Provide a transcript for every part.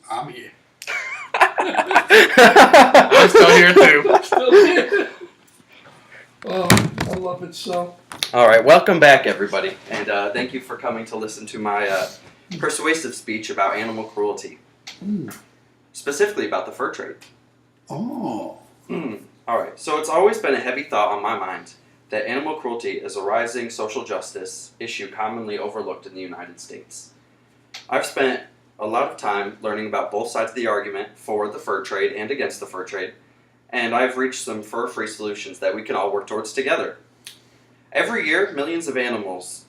I'm here. I'm still here too. Still here. Oh, I love it so. All right, welcome back, everybody, and thank you for coming to listen to my persuasive speech about animal cruelty, specifically about the fur trade. Oh. All right, so it's always been a heavy thought on my mind that animal cruelty is a rising social justice issue commonly overlooked in the United States. I've spent a lot of time learning about both sides of the argument for the fur trade and against the fur trade, and I've reached some fur-free solutions that we can all work towards together. Every year, millions of animals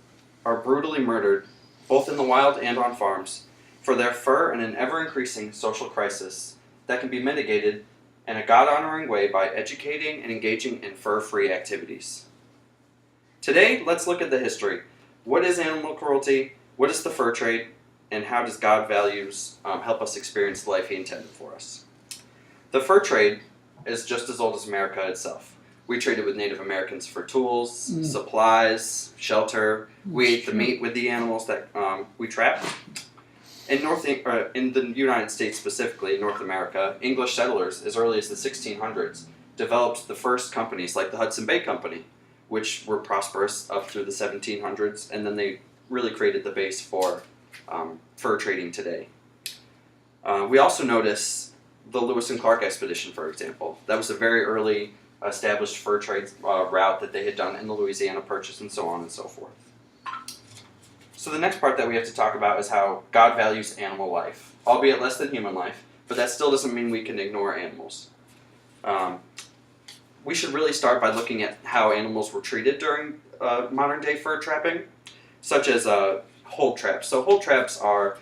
are brutally murdered, both in the wild and on farms, for their fur in an ever-increasing social crisis that can be mitigated in a God-honoring way by educating and engaging in fur-free activities. Today, let's look at the history. What is animal cruelty? What is the fur trade? And how does God values help us experience the life He intended for us? The fur trade is just as old as America itself. We traded with Native Americans for tools, supplies, shelter. We ate the meat with the animals that we trapped. In the United States specifically, in North America, English settlers, as early as the 1600s, developed the first companies like the Hudson Bay Company, which were prosperous up through the 1700s, and then they really created the base for fur trading today. We also notice the Lewis and Clark expedition, for example. That was a very early established fur trade route that they had done in the Louisiana Purchase and so on and so forth. So the next part that we have to talk about is how God values animal life, albeit less than human life, but that still doesn't mean we can ignore animals. We should really start by looking at how animals were treated during modern day fur trapping, such as hold traps. So hold traps are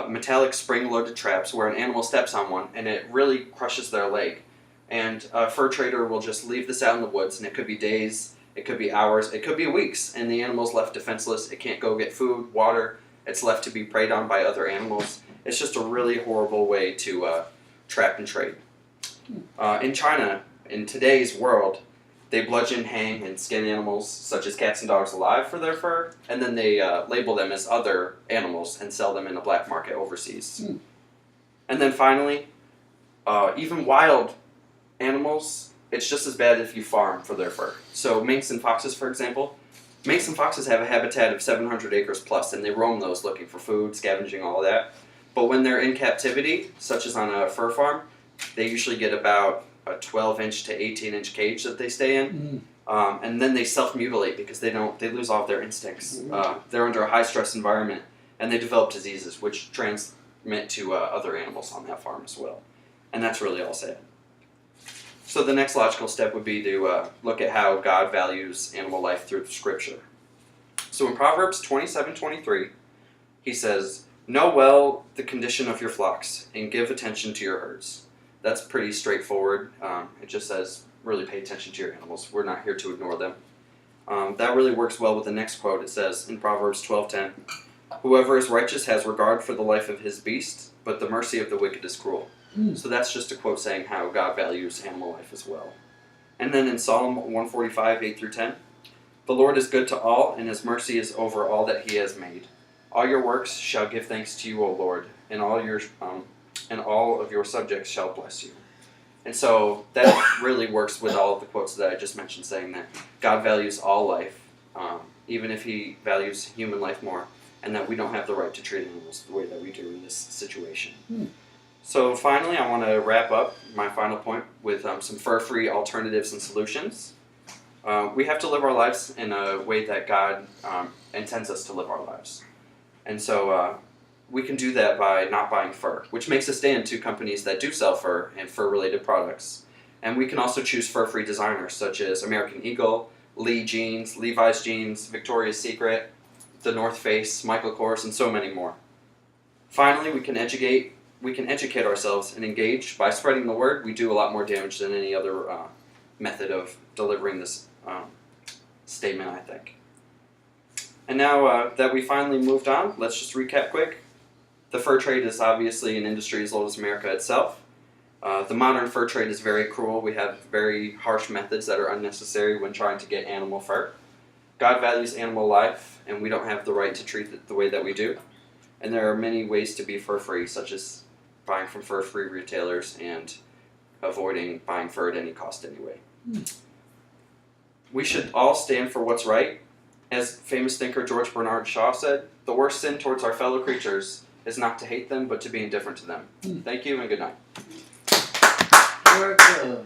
metallic spring-loaded traps where an animal steps on one and it really crushes their leg. And a fur trader will just leave this out in the woods, and it could be days, it could be hours, it could be weeks, and the animal's left defenseless. It can't go get food, water, it's left to be preyed on by other animals. It's just a really horrible way to trap and trade. In China, in today's world, they bludgeon, hang, and skin animals such as cats and dogs alive for their fur, and then they label them as other animals and sell them in the black market overseas. And then finally, even wild animals, it's just as bad if you farm for their fur. So minks and foxes, for example, minks and foxes have a habitat of 700 acres plus, and they roam those looking for food, scavenging, all of that. But when they're in captivity, such as on a fur farm, they usually get about a 12-inch to 18-inch cage that they stay in, and then they self-mutilate because they lose all of their instincts. They're under a high-stress environment, and they develop diseases which transmit to other animals on that farm as well. And that's really all sad. So the next logical step would be to look at how God values animal life through Scripture. So in Proverbs 27:23, he says, "Know well the condition of your flocks, and give attention to your herds." That's pretty straightforward. It just says, really pay attention to your animals. We're not here to ignore them. That really works well with the next quote. It says in Proverbs 12:10, "Whoever is righteous has regard for the life of his beast, but the mercy of the wicked is cruel." So that's just a quote saying how God values animal life as well. And then in Psalm 145, 8 through 10, "The Lord is good to all, and his mercy is over all that he has made. All your works shall give thanks to you, O Lord, and all of your subjects shall bless you." And so that really works with all of the quotes that I just mentioned, saying that God values all life, even if he values human life more, and that we don't have the right to treat animals the way that we do in this situation. So finally, I want to wrap up my final point with some fur-free alternatives and solutions. We have to live our lives in a way that God intends us to live our lives. And so we can do that by not buying fur, which makes a stand to companies that do sell fur and fur-related products. And we can also choose fur-free designers such as American Eagle, Lee Jeans, Levi's Jeans, Victoria's Secret, The North Face, Michael Kors, and so many more. Finally, we can educate ourselves and engage. By spreading the word, we do a lot more damage than any other method of delivering this statement, I think. And now that we finally moved on, let's just recap quick. The fur trade is obviously an industry as old as America itself. The modern fur trade is very cruel. We have very harsh methods that are unnecessary when trying to get animal fur. God values animal life, and we don't have the right to treat it the way that we do. And there are many ways to be fur-free, such as buying from fur-free retailers and avoiding buying fur at any cost anyway. We should all stand for what's right. As famous thinker George Bernard Shaw said, the worst sin towards our fellow creatures is not to hate them, but to be indifferent to them. Thank you and good night. America.